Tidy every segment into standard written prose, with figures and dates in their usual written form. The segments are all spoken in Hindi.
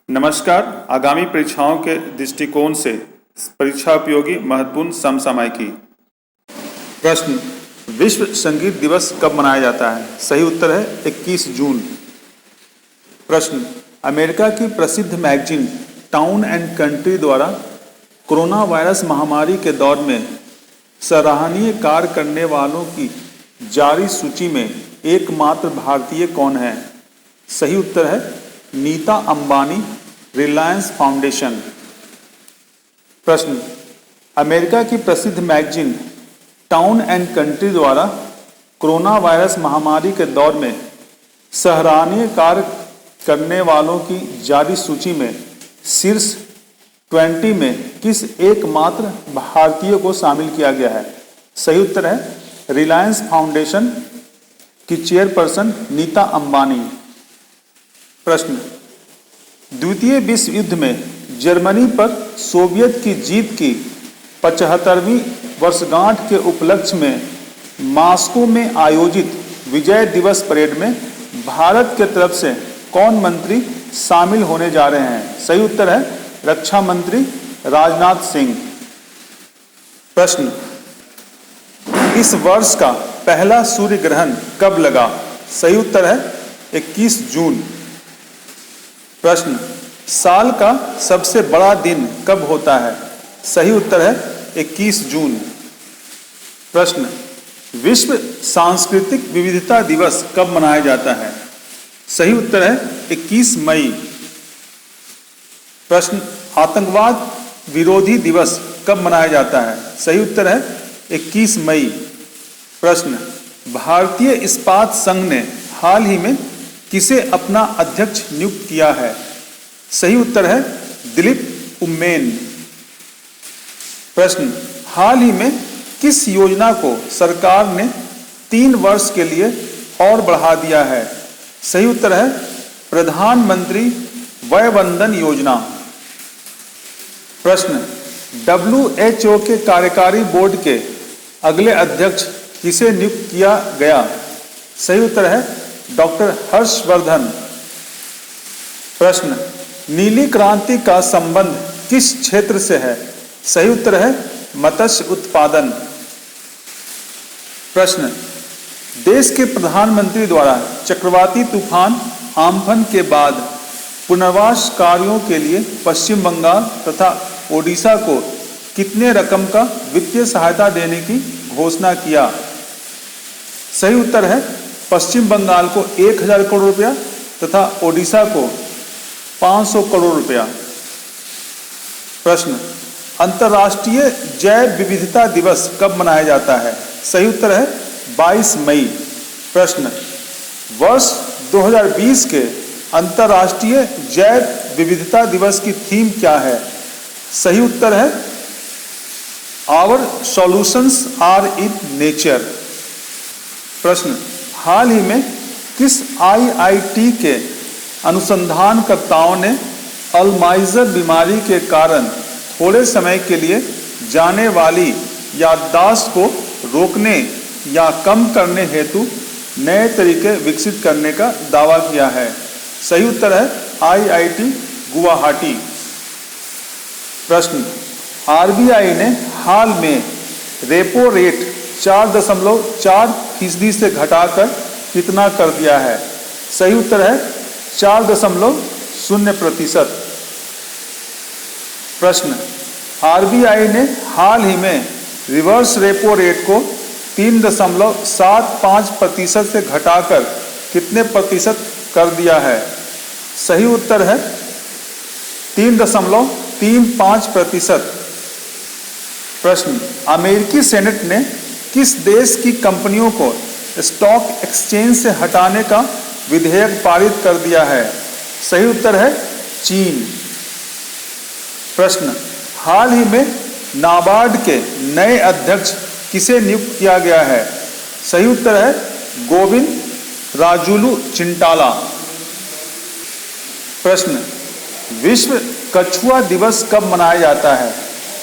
नमस्कार। आगामी परीक्षाओं के दृष्टिकोण से परीक्षा उपयोगी महत्वपूर्ण समसामयिकी। प्रश्न, विश्व संगीत दिवस कब मनाया जाता है? सही उत्तर है 21 जून। प्रश्न, अमेरिका की प्रसिद्ध मैगजीन टाउन एंड कंट्री द्वारा कोरोना वायरस महामारी के दौर में सराहनीय कार्य करने वालों की जारी सूची में एकमात्र भारतीय कौन है? सही उत्तर है नीता अंबानी, रिलायंस फाउंडेशन। प्रश्न, अमेरिका की प्रसिद्ध मैगजीन टाउन एंड कंट्री द्वारा कोरोना वायरस महामारी के दौर में सराहनीय कार्य करने वालों की जारी सूची में शीर्ष 20 में किस एकमात्र भारतीय को शामिल किया गया है? सही उत्तर है रिलायंस फाउंडेशन की चेयरपर्सन नीता अंबानी। प्रश्न, द्वितीय विश्व युद्ध में जर्मनी पर सोवियत की जीत की 75वीं वर्षगांठ के उपलक्ष्य में मॉस्को में आयोजित विजय दिवस परेड में भारत के तरफ से कौन मंत्री शामिल होने जा रहे हैं? सही उत्तर है रक्षा मंत्री राजनाथ सिंह। प्रश्न, इस वर्ष का पहला सूर्य ग्रहण कब लगा? सही उत्तर है 21 जून। प्रश्न, साल का सबसे बड़ा दिन कब होता है? सही उत्तर है 21 जून। प्रश्न, विश्व सांस्कृतिक विविधता दिवस कब मनाया जाता है? सही उत्तर है 21 मई। प्रश्न, आतंकवाद विरोधी दिवस कब मनाया जाता है? सही उत्तर है 21 मई। प्रश्न, भारतीय इस्पात संघ ने हाल ही में किसे अपना अध्यक्ष नियुक्त किया है? सही उत्तर है दिलीप उम्मेन। प्रश्न, हाल ही में किस योजना को सरकार ने 3 वर्ष के लिए और बढ़ा दिया है? सही उत्तर है प्रधानमंत्री वय वंदन योजना। प्रश्न, WHO के कार्यकारी बोर्ड के अगले अध्यक्ष किसे नियुक्त किया गया? सही उत्तर है डॉक्टर हर्षवर्धन। प्रश्न, नीली क्रांति का संबंध किस क्षेत्र से है? सही उत्तर है मत्स्य उत्पादन। प्रश्न, देश के प्रधानमंत्री द्वारा चक्रवाती तूफान आम्फन के बाद पुनर्वास कार्यों के लिए पश्चिम बंगाल तथा ओडिशा को कितने रकम का वित्तीय सहायता देने की घोषणा किया? सही उत्तर है पश्चिम बंगाल को 1000 करोड़ रुपया तथा ओडिशा को 500 करोड़ रुपया। प्रश्न, अंतर्राष्ट्रीय जैव विविधता दिवस कब मनाया जाता है? सही उत्तर है 22 मई। प्रश्न, वर्ष 2020 के अंतर्राष्ट्रीय जैव विविधता दिवस की थीम क्या है? सही उत्तर है our solutions are in nature. प्रश्न, हाल ही में किस IIT के अनुसंधानकर्ताओं ने अल्जाइमर बीमारी के कारण थोड़े समय के लिए जाने वाली याददाश्त को रोकने या कम करने हेतु नए तरीके विकसित करने का दावा किया है? सही उत्तर है IIT गुवाहाटी। प्रश्न, RBI ने हाल में रेपो रेट 4.4% से घटाकर कितना कर दिया है? सही उत्तर है 4.0%। प्रश्न, RBI ने हाल ही में रिवर्स रेपो रेट को 3.75% से घटाकर कितने प्रतिशत कर दिया है? सही उत्तर है 3.35%। प्रश्न, अमेरिकी सेनेट ने किस देश की कंपनियों को स्टॉक एक्सचेंज से हटाने का विधेयक पारित कर दिया है? सही उत्तर है चीन। प्रश्न, हाल ही में नाबार्ड के नए अध्यक्ष किसे नियुक्त किया गया है? सही उत्तर है गोविंद राजुलू चिंटाला। प्रश्न, विश्व कछुआ दिवस कब मनाया जाता है?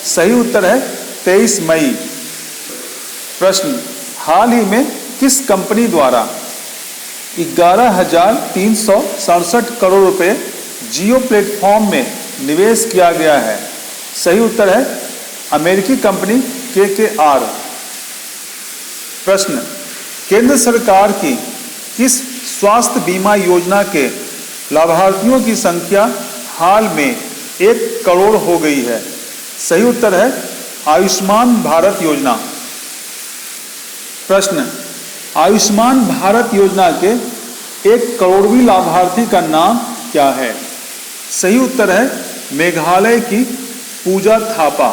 सही उत्तर है 23 मई। प्रश्न, हाल ही में किस कंपनी द्वारा 11,367 करोड़ रुपए जियो प्लेटफॉर्म में निवेश किया गया है? सही उत्तर है अमेरिकी कंपनी KKR। प्रश्न, केंद्र सरकार की किस स्वास्थ्य बीमा योजना के लाभार्थियों की संख्या हाल में 1 करोड़ हो गई है? सही उत्तर है आयुष्मान भारत योजना। प्रश्न, आयुष्मान भारत योजना के 1 करोड़वीं लाभार्थी का नाम क्या है? सही उत्तर है मेघालय की पूजा थापा।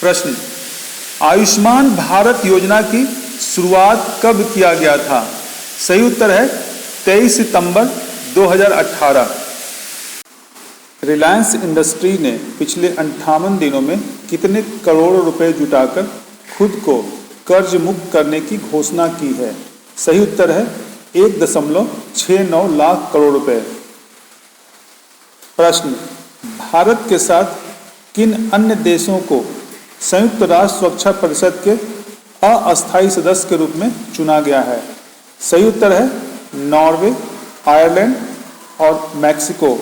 प्रश्न, आयुष्मान भारत योजना की शुरुआत कब किया गया था? सही उत्तर है 23 सितंबर 2018। रिलायंस इंडस्ट्री ने पिछले 58 दिनों में कितने करोड़ रुपए जुटाकर खुद को कर्ज मुक्त करने की घोषणा की है? सही उत्तर है 1.69 लाख करोड़ रुपए। प्रश्न, भारत के साथ किन अन्य देशों को संयुक्त राष्ट्र सुरक्षा परिषद के अस्थायी सदस्य के रूप में चुना गया है? सही उत्तर है नॉर्वे, आयरलैंड और मैक्सिको।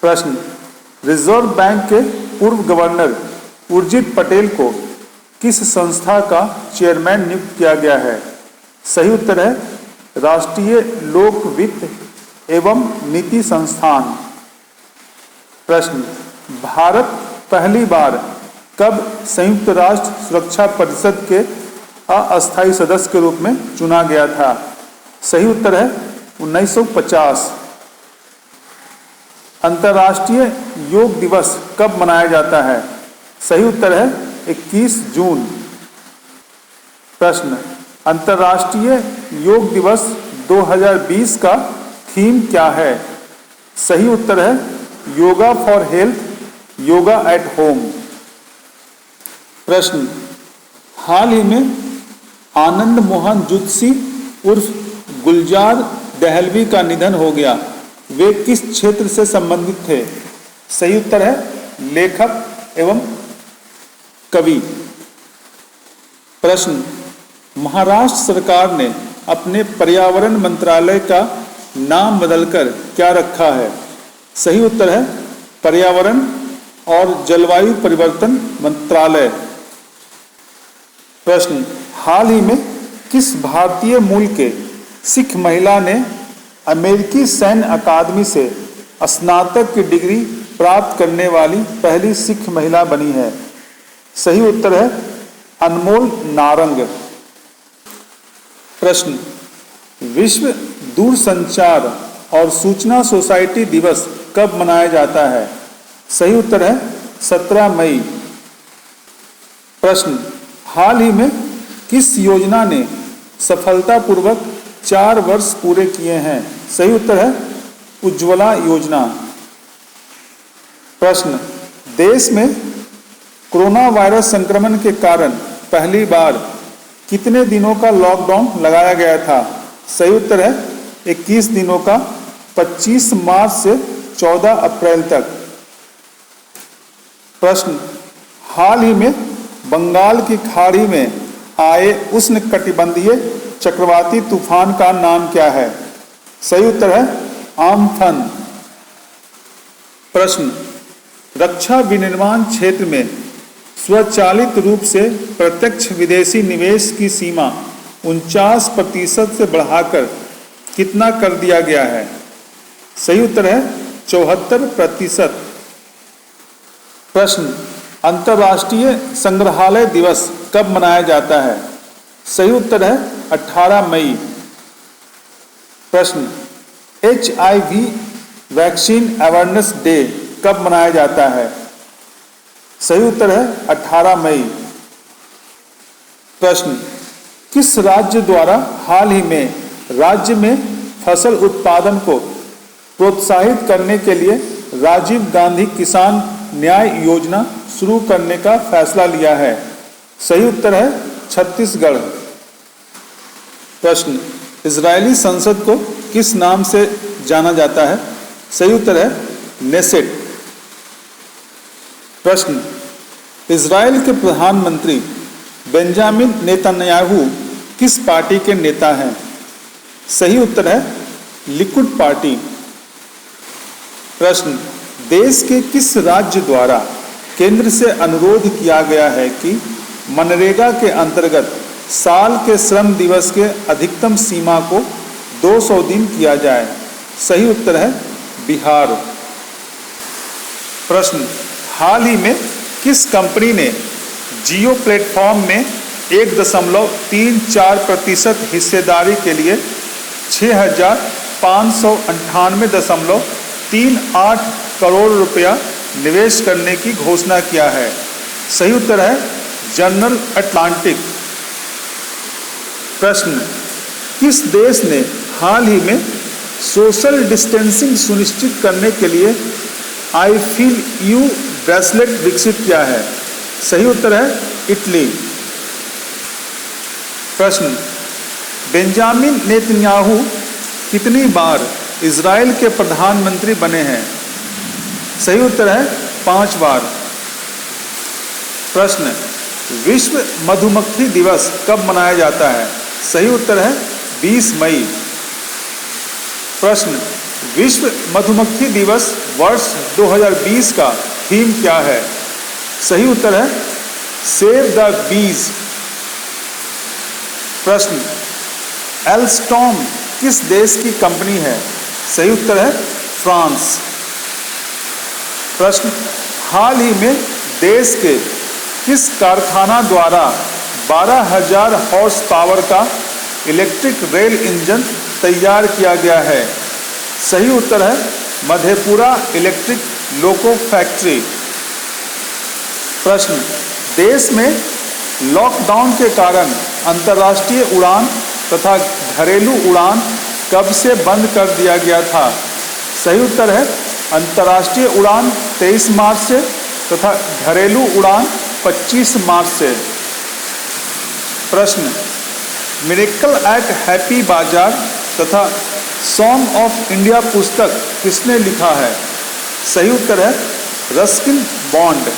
प्रश्न, रिजर्व बैंक के पूर्व गवर्नर उर्जित पटेल को किस संस्था का चेयरमैन नियुक्त किया गया है? सही उत्तर है राष्ट्रीय लोक वित्त एवं नीति संस्थान। प्रश्न, भारत पहली बार कब संयुक्त राष्ट्र सुरक्षा परिषद के अस्थायी सदस्य के रूप में चुना गया था? सही उत्तर है 1950। अंतर्राष्ट्रीय योग दिवस कब मनाया जाता है? सही उत्तर है 21 जून। प्रश्न, अंतर्राष्ट्रीय योग दिवस 2020 का थीम क्या है? सही उत्तर है yoga for health, yoga at home. प्रश्न, हाल ही में आनंद मोहन जुत्सी उर्फ गुलजार दहलवी का निधन हो गया, वे किस क्षेत्र से संबंधित थे? सही उत्तर है लेखक एवं कवि। प्रश्न, महाराष्ट्र सरकार ने अपने पर्यावरण मंत्रालय का नाम बदलकर क्या रखा है? सही उत्तर है पर्यावरण और जलवायु परिवर्तन मंत्रालय। प्रश्न, हाल ही में किस भारतीय मूल के सिख महिला ने अमेरिकी सैन्य अकादमी से स्नातक की डिग्री प्राप्त करने वाली पहली सिख महिला बनी है? सही उत्तर है अनमोल नारंग। प्रश्न, विश्व दूरसंचार और सूचना सोसाइटी दिवस कब मनाया जाता है? सही उत्तर है 17 मई। प्रश्न, हाल ही में किस योजना ने सफलतापूर्वक 4 वर्ष पूरे किए हैं? सही उत्तर है उज्ज्वला योजना। प्रश्न, देश में कोरोना वायरस संक्रमण के कारण पहली बार कितने दिनों का लॉकडाउन लगाया गया था? सही उत्तर है 21 दिनों का, 25 मार्च से 14 अप्रैल तक। प्रश्न, हाल ही में बंगाल की खाड़ी में आए उष्णकटिबंधीय चक्रवाती तूफान का नाम क्या है? सही उत्तर है आम्फन। प्रश्न, रक्षा विनिर्माण क्षेत्र में स्वचालित रूप से प्रत्यक्ष विदेशी निवेश की सीमा 49% से बढ़ाकर कितना कर दिया गया है? सही उत्तर है 74%। प्रश्न, अंतर्राष्ट्रीय संग्रहालय दिवस कब मनाया जाता है? सही उत्तर है 18 मई। प्रश्न, HIV वैक्सीन अवेयरनेस डे कब मनाया जाता है? सही उत्तर है 18 मई। प्रश्न, किस राज्य द्वारा हाल ही में राज्य में फसल उत्पादन को प्रोत्साहित करने के लिए राजीव गांधी किसान न्याय योजना शुरू करने का फैसला लिया है? सही उत्तर है छत्तीसगढ़। प्रश्न, इजरायली संसद को किस नाम से जाना जाता है? सही उत्तर है नेसेट। प्रश्न, इजराइल के प्रधानमंत्री बेंजामिन नेतन्याहू किस पार्टी के नेता हैं? सही उत्तर है लिकुड पार्टी। प्रश्न, देश के किस राज्य द्वारा केंद्र से अनुरोध किया गया है कि मनरेगा के अंतर्गत साल के श्रम दिवस के अधिकतम सीमा को 200 दिन किया जाए? सही उत्तर है बिहार। प्रश्न, हाल ही में किस कंपनी ने जियो प्लेटफॉर्म में 1.34% हिस्सेदारी के लिए 6,598.38 करोड़ रुपया निवेश करने की घोषणा किया है? सही उत्तर है जनरल अटलांटिक। प्रश्न, किस देश ने हाल ही में सोशल डिस्टेंसिंग सुनिश्चित करने के लिए आई फील यू ब्रेसलेट विकसित किया है? सही उत्तर है इटली। प्रश्न, बेंजामिन नेतन्याहू कितनी बार इजराइल के प्रधानमंत्री बने हैं? सही उत्तर है 5 बार। प्रश्न, विश्व मधुमक्खी दिवस कब मनाया जाता है? सही उत्तर है 20 मई। प्रश्न, विश्व मधुमक्खी दिवस वर्ष 2020 का थीम क्या है? सही उत्तर है सेव द बीज। प्रश्न, एल्स्टॉम किस देश की कंपनी है? सही उत्तर है फ्रांस। प्रश्न, हाल ही में देश के किस कारखाना द्वारा 12,000 हॉर्स पावर का इलेक्ट्रिक रेल इंजन तैयार किया गया है? सही उत्तर है मधेपुरा इलेक्ट्रिक लोको फैक्ट्री। प्रश्न, देश में लॉकडाउन के कारण अंतर्राष्ट्रीय उड़ान तथा घरेलू उड़ान कब से बंद कर दिया गया था? सही उत्तर है अंतर्राष्ट्रीय उड़ान 23 मार्च से तथा घरेलू उड़ान 25 मार्च से। प्रश्न, मिरेकल एट हैप्पी बाजार तथा सॉन्ग ऑफ इंडिया पुस्तक किसने लिखा है? सही उत्तर है रस्किन बॉन्ड।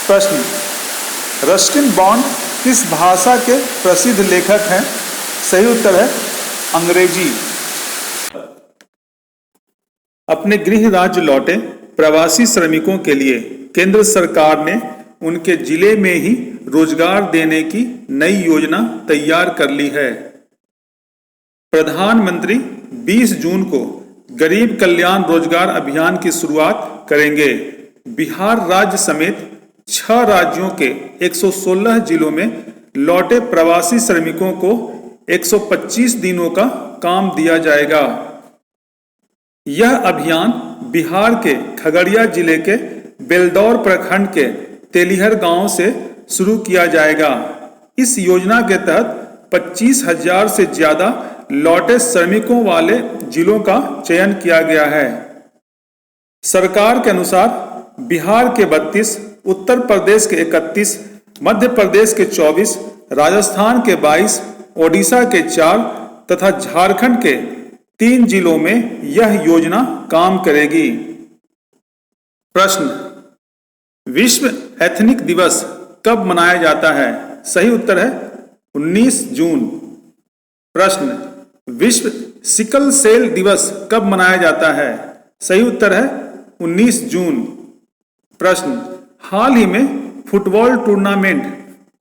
प्रश्न, रस्किन बॉन्ड किस भाषा के प्रसिद्ध लेखक हैं? सही उत्तर है अंग्रेजी। अपने गृह राज्य लौटे प्रवासी श्रमिकों के लिए केंद्र सरकार ने उनके जिले में ही रोजगार देने की नई योजना तैयार कर ली है। प्रधानमंत्री 20 जून को गरीब कल्याण रोजगार अभियान की शुरुआत करेंगे। बिहार राज्य समेत 6 राज्यों के 116 जिलों में लौटे प्रवासी श्रमिकों को 125 दिनों का काम दिया जाएगा। यह अभियान बिहार के खगड़िया जिले के बेलदौर प्रखंड के तेलिहर गांव से शुरू किया जाएगा। इस योजना के तहत 25,000 से ज्यादा लौटे श्रमिकों वाले जिलों का चयन किया गया है। सरकार के अनुसार बिहार के 32, उत्तर प्रदेश के 31, मध्य प्रदेश के 24, राजस्थान के 22, ओडिशा के 4 तथा झारखंड के 3 जिलों में यह योजना काम करेगी। प्रश्न, विश्व एथनिक दिवस कब मनाया जाता है? सही उत्तर है 19 जून। प्रश्न, विश्व सिकल सेल दिवस कब मनाया जाता है? सही उत्तर है 19 जून। प्रश्न, हाल ही में football tournament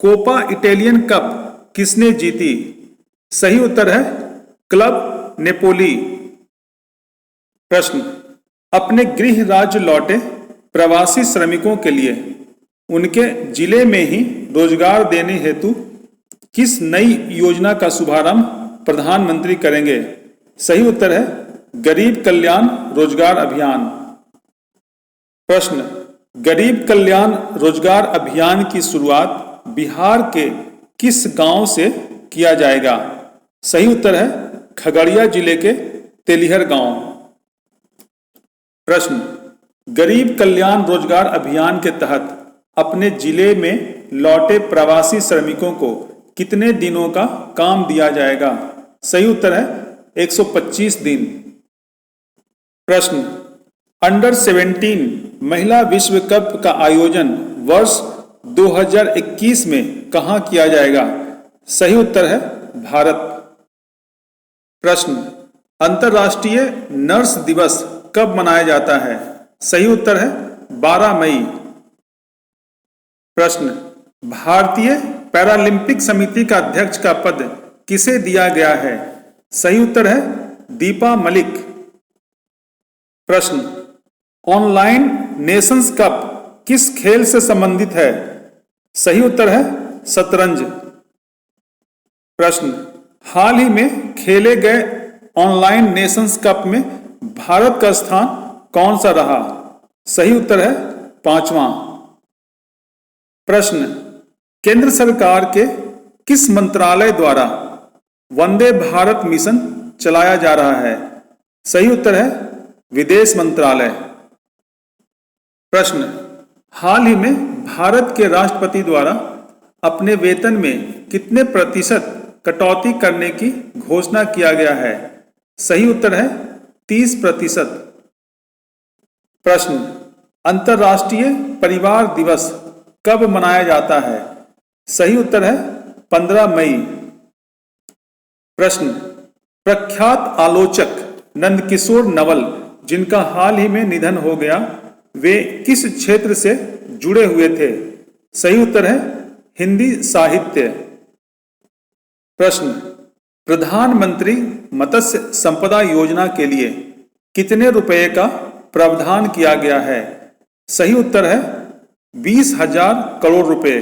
Copa Italian cup किसने जीती? सही उत्तर है क्लब नेपोली। प्रश्न, अपने गृह राज्य लौटे प्रवासी श्रमिकों के लिए उनके जिले में ही रोजगार देने हेतु किस नई योजना का शुभारंभ प्रधानमंत्री करेंगे? सही उत्तर है गरीब कल्याण रोजगार अभियान। प्रश्न, गरीब कल्याण रोजगार अभियान की शुरुआत बिहार के किस गांव से किया जाएगा? सही उत्तर है खगड़िया जिले के तेलिहर गांव। प्रश्न, गरीब कल्याण रोजगार अभियान के तहत अपने जिले में लौटे प्रवासी श्रमिकों को कितने दिनों का काम दिया जाएगा? सही उत्तर है 125 दिन। प्रश्न, अंडर 17 महिला विश्व कप का आयोजन वर्ष 2021 में कहां किया जाएगा? सही उत्तर है भारत। प्रश्न, अंतर्राष्ट्रीय नर्स दिवस कब मनाया जाता है? सही उत्तर है 12 मई। प्रश्न, भारतीय पैरालंपिक समिति का अध्यक्ष का पद किसे दिया गया है? सही उत्तर है दीपा मलिक। प्रश्न, ऑनलाइन नेशंस कप किस खेल से संबंधित है? सही उत्तर है शतरंज। प्रश्न, हाल ही में खेले गए ऑनलाइन नेशंस कप में भारत का स्थान कौन सा रहा? सही उत्तर है 5वां। प्रश्न, केंद्र सरकार के किस मंत्रालय द्वारा वंदे भारत मिशन चलाया जा रहा है? सही उत्तर है विदेश मंत्रालय। प्रश्न, हाल ही में भारत के राष्ट्रपति द्वारा अपने वेतन में कितने प्रतिशत कटौती करने की घोषणा किया गया है? सही उत्तर है 30%। प्रश्न, अंतर्राष्ट्रीय परिवार दिवस कब मनाया जाता है? सही उत्तर है 15 मई। प्रश्न, प्रख्यात आलोचक नंदकिशोर नवल जिनका हाल ही में निधन हो गया, वे किस क्षेत्र से जुड़े हुए थे? सही उत्तर है हिंदी साहित्य। प्रश्न, प्रधानमंत्री मत्स्य संपदा योजना के लिए कितने रुपए का प्रावधान किया गया है? सही उत्तर है 20,000 करोड़ रुपए।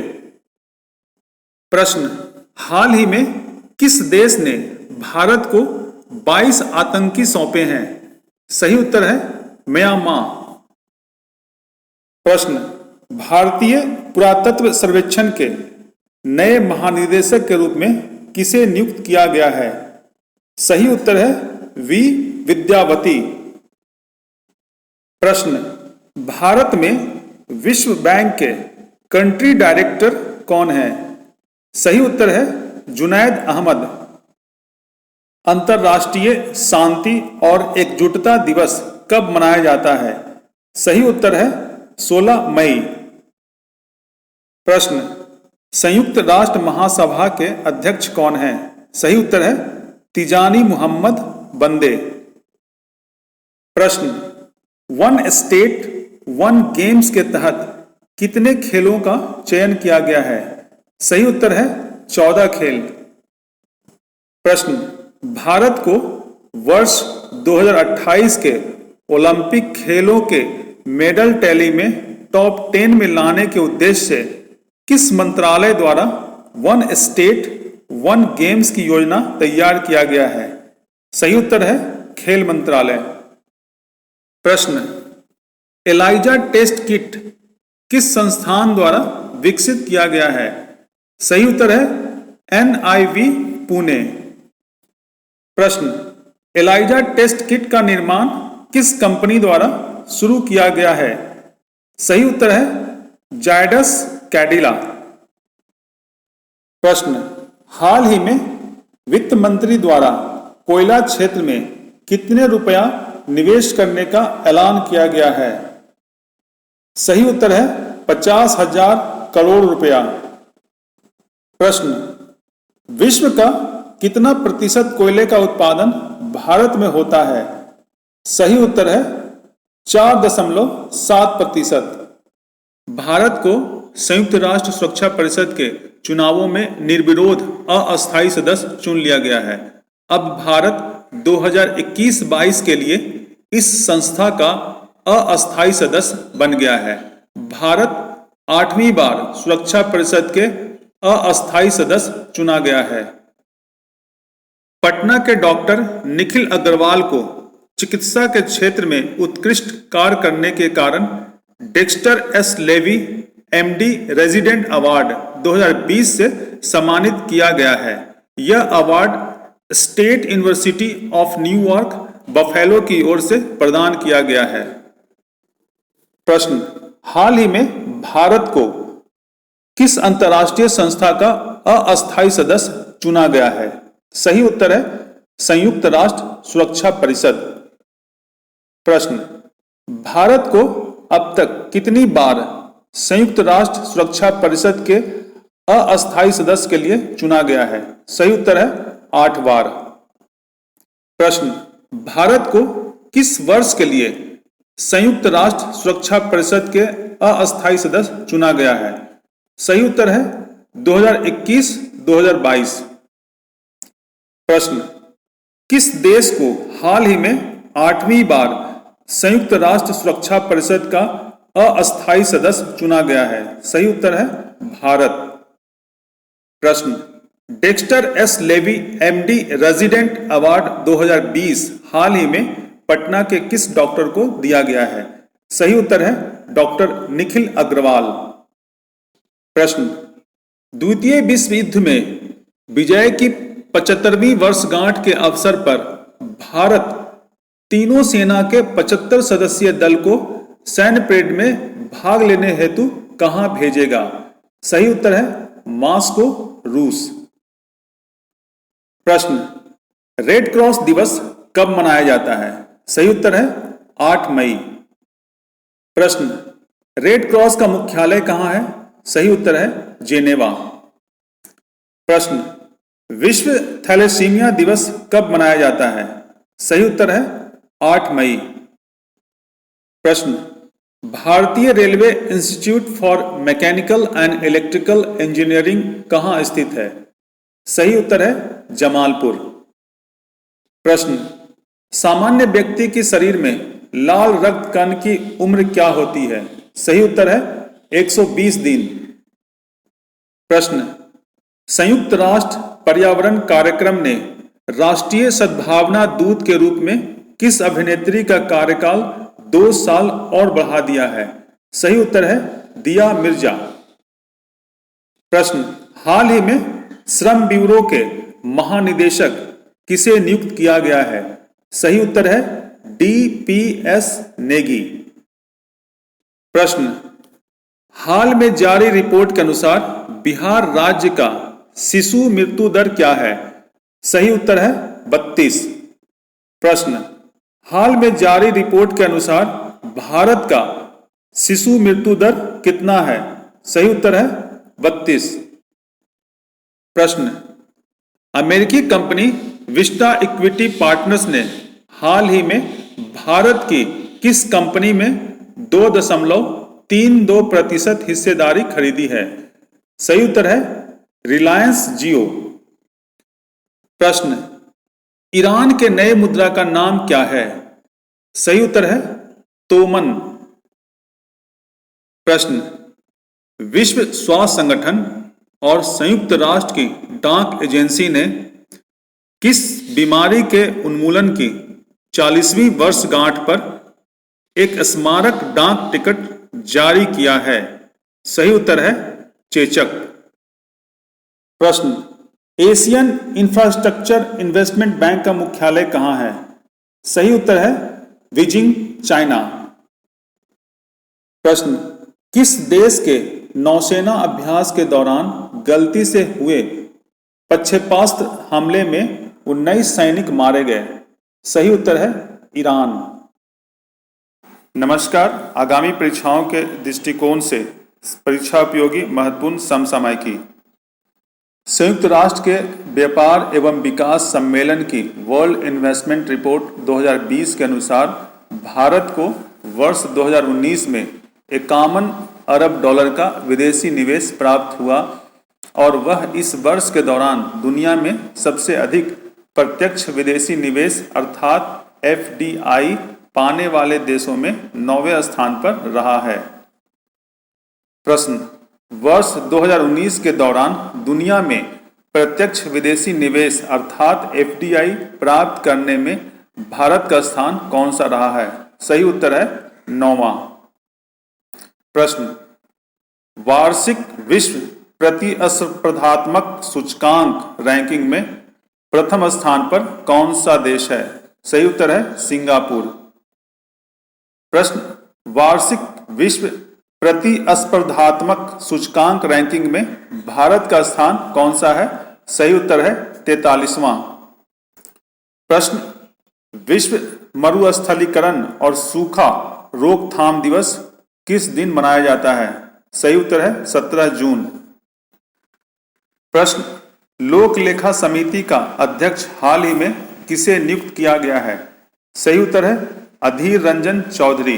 प्रश्न, हाल ही में किस देश ने भारत को 22 आतंकी सौंपे हैं? सही उत्तर है म्यांमार। प्रश्न, भारतीय पुरातत्व सर्वेक्षण के नए महानिदेशक के रूप में किसे नियुक्त किया गया है? सही उत्तर है वी विद्यावती। प्रश्न, भारत में विश्व बैंक के कंट्री डायरेक्टर कौन है? सही उत्तर है जुनैद अहमद। अंतर्राष्ट्रीय शांति और एकजुटता दिवस कब मनाया जाता है? सही उत्तर है 16 मई। प्रश्न, संयुक्त राष्ट्र महासभा के अध्यक्ष कौन हैं? सही उत्तर है तिजानी मोहम्मद बंदे। प्रश्न, वन स्टेट वन गेम्स के तहत कितने खेलों का चयन किया गया है? सही उत्तर है 14 खेल। प्रश्न, भारत को वर्ष 2028 के ओलंपिक खेलों के मेडल टैली में टॉप 10 में लाने के उद्देश्य से किस मंत्रालय द्वारा वन स्टेट वन गेम्स की योजना तैयार किया गया है? सही उत्तर है खेल मंत्रालय। प्रश्न, एलाइजा टेस्ट किट किस संस्थान द्वारा विकसित किया गया है? सही उत्तर है NIV पुणे। प्रश्न, एलाइजा टेस्ट किट का निर्माण किस कंपनी द्वारा शुरू किया गया है? सही उत्तर है जायडस कैडिला। प्रश्न, हाल ही में वित्त मंत्री द्वारा कोयला क्षेत्र में कितने रुपया निवेश करने का ऐलान किया गया है? सही उत्तर है 50,000 करोड़ रुपया। प्रश्न, विश्व का कितना प्रतिशत कोयले का उत्पादन भारत में होता है? सही उत्तर है 4.7%। भारत को संयुक्त राष्ट्र सुरक्षा परिषद के चुनावों में निर्विरोध अस्थायी सदस्य चुन लिया गया है। अब भारत 2021-22 के लिए इस संस्था का अस्थायी सदस्य बन गया है। भारत 8वीं बार सुरक्षा परिषद के अस्थायी सदस्य चुना गया है। पटना के डॉक्टर निखिल अग्रवाल को चिकित्सा के क्षेत्र में उत्कृष्ट कार्य करने के कारण Dexter S levy MD resident award 2020 से सम्मानित किया गया है। यह award state university of New York buffalo की ओर से प्रदान किया गया है। प्रश्न, हाल ही में भारत को किस अंतर्राष्ट्रीय संस्था का अस्थायी सदस्य चुना गया है? सही उत्तर है संयुक्त राष्ट्र सुरक्षा परिषद। प्रश्न, भारत को अब तक कितनी बार संयुक्त राष्ट्र सुरक्षा परिषद के अस्थायी सदस्य के लिए चुना गया है? सही उत्तर है 8 बार। प्रश्न, भारत को किस वर्ष के लिए संयुक्त राष्ट्र सुरक्षा परिषद के अस्थायी सदस्य चुना गया है? सही उत्तर है 2021-2022। प्रश्न, किस देश को हाल ही में 8वीं बार संयुक्त राष्ट्र सुरक्षा परिषद का अस्थायी सदस्य चुना गया है? सही उत्तर है भारत। प्रश्न, Dexter S Levy MD resident award 2020 हाल ही में पटना के किस डॉक्टर को दिया गया है? सही उत्तर है डॉक्टर निखिल अग्रवाल। प्रश्न, द्वितीय विश्व युद्ध में विजय की 75वीं वर्षगांठ के अवसर पर भारत तीनों सेना के 75 सदस्यीय दल को सैन्य परेड में भाग लेने हेतु कहां भेजेगा? सही उत्तर है मॉस्को, रूस। प्रश्न, रेड क्रॉस दिवस कब मनाया जाता है? सही उत्तर है 8 मई। प्रश्न, रेड क्रॉस का मुख्यालय कहां है? सही उत्तर है जेनेवा। प्रश्न, विश्व थैलेसीमिया दिवस कब मनाया जाता है? सही उत्तर है 8 मई। प्रश्न, भारतीय railway institute for mechanical and electrical engineering कहां स्थित है? सही उत्तर है जमालपुर। प्रश्न, सामान्य व्यक्ति के शरीर में लाल रक्त कण की उम्र क्या होती है? सही उत्तर है 120 दिन। प्रश्न, संयुक्त राष्ट्र पर्यावरण कार्यक्रम ने राष्ट्रीय सद्भावना दूत के रूप में किस अभिनेत्री का कार्यकाल 2 साल और बढ़ा दिया है? सही उत्तर है दिया मिर्जा। प्रश्न, हाल ही में श्रम ब्यूरो के महानिदेशक किसे नियुक्त किया गया है? सही उत्तर है DPS नेगी। प्रश्न, हाल में जारी रिपोर्ट के अनुसार बिहार राज्य का शिशु मृत्यु दर क्या है? सही उत्तर है 32। प्रश्न, हाल में जारी रिपोर्ट के अनुसार भारत का शिशु मृत्यु दर कितना है? सही उत्तर है 32। प्रश्न, अमेरिकी कंपनी विस्टा इक्विटी पार्टनर्स ने हाल ही में भारत की किस कंपनी में 2.32% हिस्सेदारी खरीदी है? सही उत्तर है रिलायंस जियो। प्रश्न, ईरान के नए मुद्रा का नाम क्या है? सही उत्तर है तोमन। प्रश्न, विश्व स्वास्थ्य संगठन और संयुक्त राष्ट्र की डाक एजेंसी ने किस बीमारी के उन्मूलन की 40वीं वर्षगांठ पर एक स्मारक डाक टिकट जारी किया है? सही उत्तर है चेचक। प्रश्न, एशियन इंफ्रास्ट्रक्चर इन्वेस्टमेंट बैंक का मुख्यालय कहां है? सही उत्तर है बीजिंग, चाइना। प्रश्न, किस देश के नौसेना अभ्यास के दौरान गलती से हुए प्रक्षेपास्त्र हमले में 19 सैनिक मारे गए? सही उत्तर है ईरान। नमस्कार। आगामी परीक्षाओं के दृष्टिकोण से परीक्षा उपयोगी महत्वपूर्ण समसामयिकी। संयुक्त राष्ट्र के व्यापार एवं विकास सम्मेलन की वर्ल्ड इन्वेस्टमेंट रिपोर्ट 2020 के अनुसार भारत को वर्ष 2019 में 51 अरब डॉलर का विदेशी निवेश प्राप्त हुआ और वह इस वर्ष के दौरान दुनिया में सबसे अधिक प्रत्यक्ष विदेशी निवेश अर्थात FDI पाने वाले देशों में 9वें स्थान पर रहा है। प्रश्न, वर्ष 2019 के दौरान दुनिया में प्रत्यक्ष विदेशी निवेश अर्थात FDI प्राप्त करने में भारत का स्थान कौन सा रहा है? सही उत्तर है 9वां। प्रश्न, वार्षिक विश्व प्रतिस्पर्धात्मक सूचकांक रैंकिंग में प्रथम स्थान पर कौन सा देश है? सही उत्तर है सिंगापुर। प्रश्न, वार्षिक विश्व प्रतिस्पर्धात्मक सूचकांक रैंकिंग में भारत का स्थान कौन सा है? सही उत्तर है 43वां। प्रश्न, विश्व मरुस्थलीकरण और सूखा रोकथाम दिवस किस दिन मनाया जाता है? सही उत्तर है 17 जून। प्रश्न, लोक लेखा समिति का अध्यक्ष हाल ही में किसे नियुक्त किया गया है? सही उत्तर है अधीर रंजन चौधरी।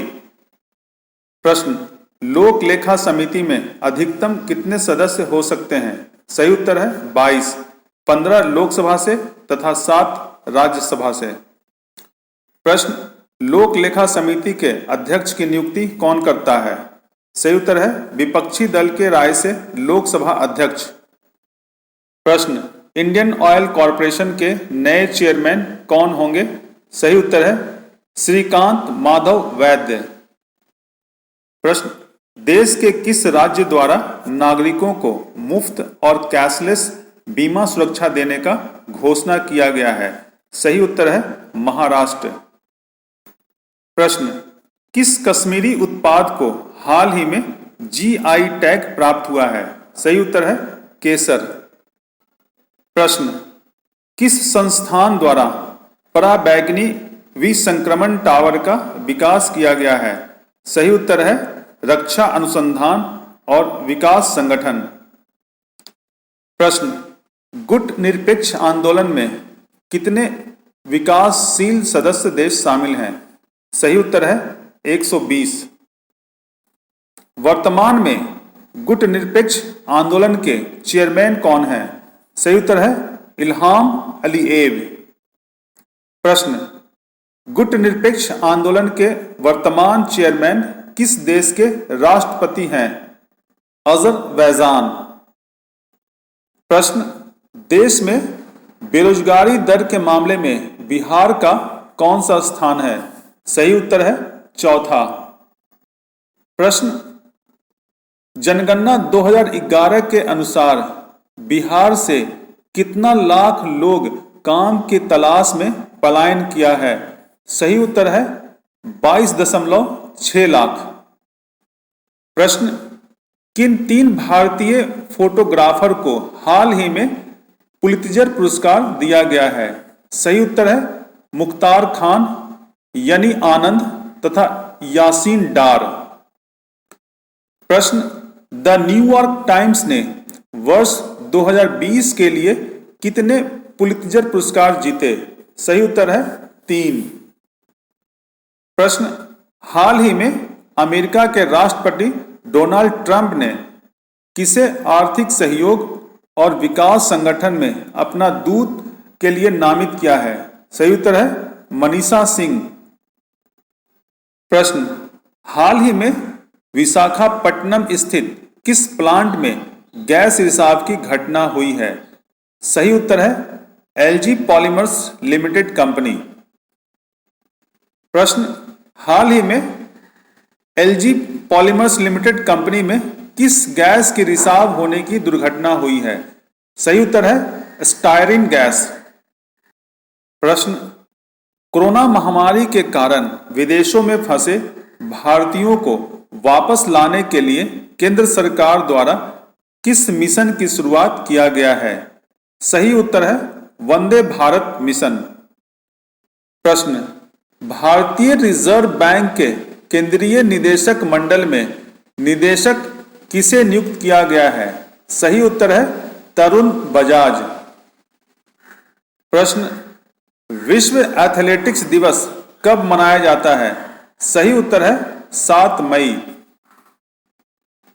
प्रश्न, लोक लेखा समिति में अधिकतम कितने सदस्य हो सकते हैं? सही उत्तर है 22, 15 लोकसभा से तथा 7 राज्यसभा से। प्रश्न, लोक लेखा समिति के अध्यक्ष की नियुक्ति कौन करता है? सही उत्तर है विपक्षी दल के राय से लोकसभा अध्यक्ष। प्रश्न, इंडियन ऑयल कॉरपोरेशन के नए चेयरमैन कौन होंगे? सही उत्तर है श्रीकांत माधव वैद्य। प्रश्न, देश के किस राज्य द्वारा नागरिकों को मुफ्त और कैशलेस बीमा सुरक्षा देने का घोषणा किया गया है? सही उत्तर है महाराष्ट्र। प्रश्न, किस कश्मीरी उत्पाद को हाल ही में जीआई टैग प्राप्त हुआ है? सही उत्तर है केसर। प्रश्न, किस संस्थान द्वारा पराबैंगनी विसंक्रमण टावर का विकास किया गया है? सही उत्तर है रक्षा अनुसंधान और विकास संगठन। प्रश्न, गुट निरपेक्ष आंदोलन में कितने विकासशील सदस्य देश शामिल हैं? सही उत्तर है 120। वर्तमान में गुट निरपेक्ष आंदोलन के चेयरमैन कौन हैं? सही उत्तर है इल्हाम अलीएव। प्रश्न, गुट निरपेक्ष आंदोलन के वर्तमान चेयरमैन किस देश के राष्ट्रपति हैं? अज़रबैजान। प्रश्न, देश में बेरोजगारी दर के मामले में बिहार का कौन सा स्थान है? सही उत्तर है चौथा। प्रश्न, जनगणना 2011 के अनुसार बिहार से कितना लाख लोग काम की तलाश में पलायन किया है? सही उत्तर है 22.6 लाख। प्रश्न, किन 3 भारतीय फोटोग्राफर को हाल ही में पुलित्जर पुरस्कार दिया गया है? सही उत्तर है मुख्तार खान, यानी आनंद तथा यासीन डार। प्रश्न, द न्यूयॉर्क टाइम्स ने वर्ष 2020 के लिए कितने पुलित्जर पुरस्कार जीते? सही उत्तर है 3। प्रश्न, हाल ही में अमेरिका के राष्ट्रपति डोनाल्ड ट्रंप ने किसे आर्थिक सहयोग और विकास संगठन में अपना दूत के लिए नामित किया है? सही उत्तर है मनीषा सिंह। प्रश्न, हाल ही में विशाखापट्टनम स्थित किस प्लांट में गैस रिसाव की घटना हुई है? सही उत्तर है एलजी पॉलीमर्स लिमिटेड कंपनी। प्रश्न, हाल ही में एलजी पॉलीमर्स लिमिटेड कंपनी में किस गैस के रिसाव होने की दुर्घटना हुई है? सही उत्तर है स्टायरीन गैस। प्रश्न, कोरोना महामारी के कारण विदेशों में फंसे भारतीयों को वापस लाने के लिए केंद्र सरकार द्वारा किस मिशन की शुरुआत किया गया है? सही उत्तर है वंदे भारत मिशन। प्रश्न, भारतीय रिजर्व बैंक के केंद्रीय निदेशक मंडल में निदेशक किसे नियुक्त किया गया है? सही उत्तर है तरुण बजाज। प्रश्न, विश्व एथलेटिक्स दिवस कब मनाया जाता है? सही उत्तर है 7 मई।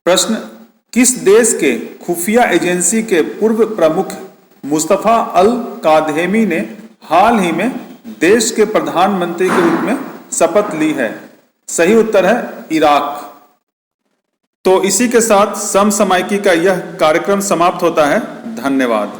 प्रश्न, किस देश के खुफिया एजेंसी के पूर्व प्रमुख मुस्तफा अल कादेमी ने हाल ही में देश के प्रधानमंत्री के रूप में शपथ ली है? सही उत्तर है इराक। तो इसी के साथ समसामयिकी का यह कार्यक्रम समाप्त होता है। धन्यवाद।